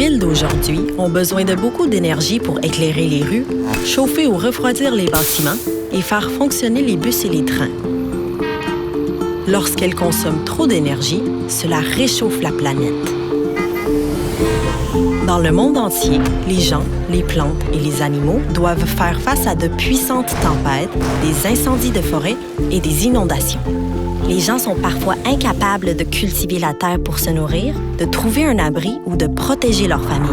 villes d'aujourd'hui ont besoin de beaucoup d'énergie pour éclairer les rues, chauffer ou refroidir les bâtiments et faire fonctionner les bus et les trains. Lorsqu'elles consomment trop d'énergie, cela réchauffe la planète. Dans le monde entier, les gens, les plantes et les animaux doivent faire face à de puissantes tempêtes, des incendies de forêt et des inondations. Les gens sont parfois incapables de cultiver la terre pour se nourrir, de trouver un abri ou de protéger leur famille.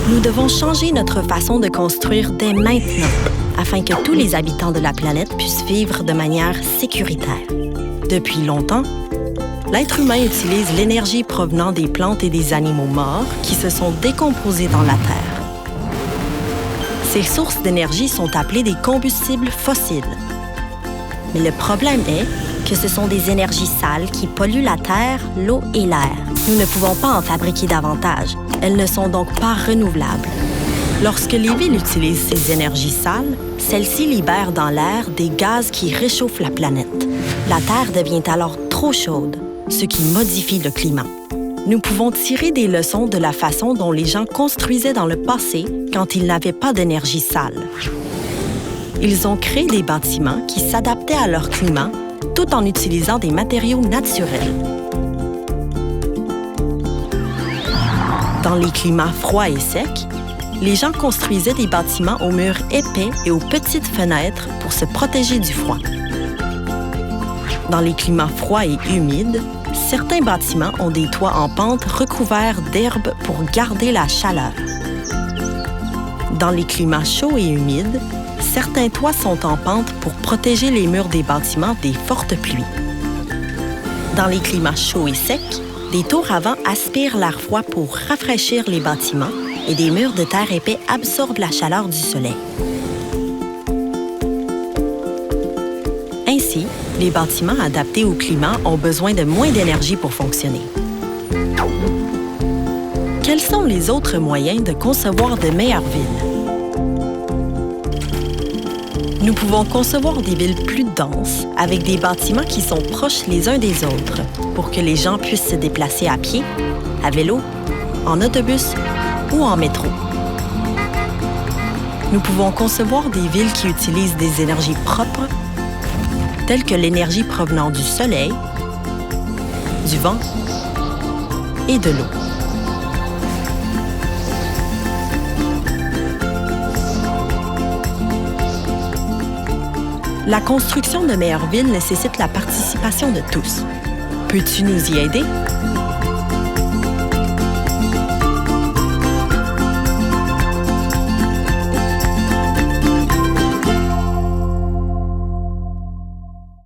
Nous devons changer notre façon de construire dès maintenant afin que tous les habitants de la planète puissent vivre de manière sécuritaire. Depuis longtemps, l'être humain utilise l'énergie provenant des plantes et des animaux morts qui se sont décomposés dans la Terre. Ces sources d'énergie sont appelées des combustibles fossiles. Mais le problème est que ce sont des énergies sales qui polluent la terre, l'eau et l'air. Nous ne pouvons pas en fabriquer davantage. Elles ne sont donc pas renouvelables. Lorsque les villes utilisent ces énergies sales, celles-ci libèrent dans l'air des gaz qui réchauffent la planète. La Terre devient alors trop chaude, ce qui modifie le climat. Nous pouvons tirer des leçons de la façon dont les gens construisaient dans le passé quand ils n'avaient pas d'énergie sale. Ils ont créé des bâtiments qui s'adaptaient à leur climat tout en utilisant des matériaux naturels. Dans les climats froids et secs, les gens construisaient des bâtiments aux murs épais et aux petites fenêtres pour se protéger du froid. Dans les climats froids et humides, certains bâtiments ont des toits en pente recouverts d'herbes pour garder la chaleur. Dans les climats chauds et humides, certains toits sont en pente pour protéger les murs des bâtiments des fortes pluies. Dans les climats chauds et secs, des tours à vent aspirent l'air froid pour rafraîchir les bâtiments et des murs de terre épais absorbent la chaleur du soleil. Ainsi, les bâtiments adaptés au climat ont besoin de moins d'énergie pour fonctionner. Quels sont les autres moyens de concevoir de meilleures villes? Nous pouvons concevoir des villes plus denses, avec des bâtiments qui sont proches les uns des autres, pour que les gens puissent se déplacer à pied, à vélo, en autobus ou en métro. Nous pouvons concevoir des villes qui utilisent des énergies propres, telles que l'énergie provenant du soleil, du vent et de l'eau. La construction de meilleures villes nécessite la participation de tous. Peux-tu nous y aider?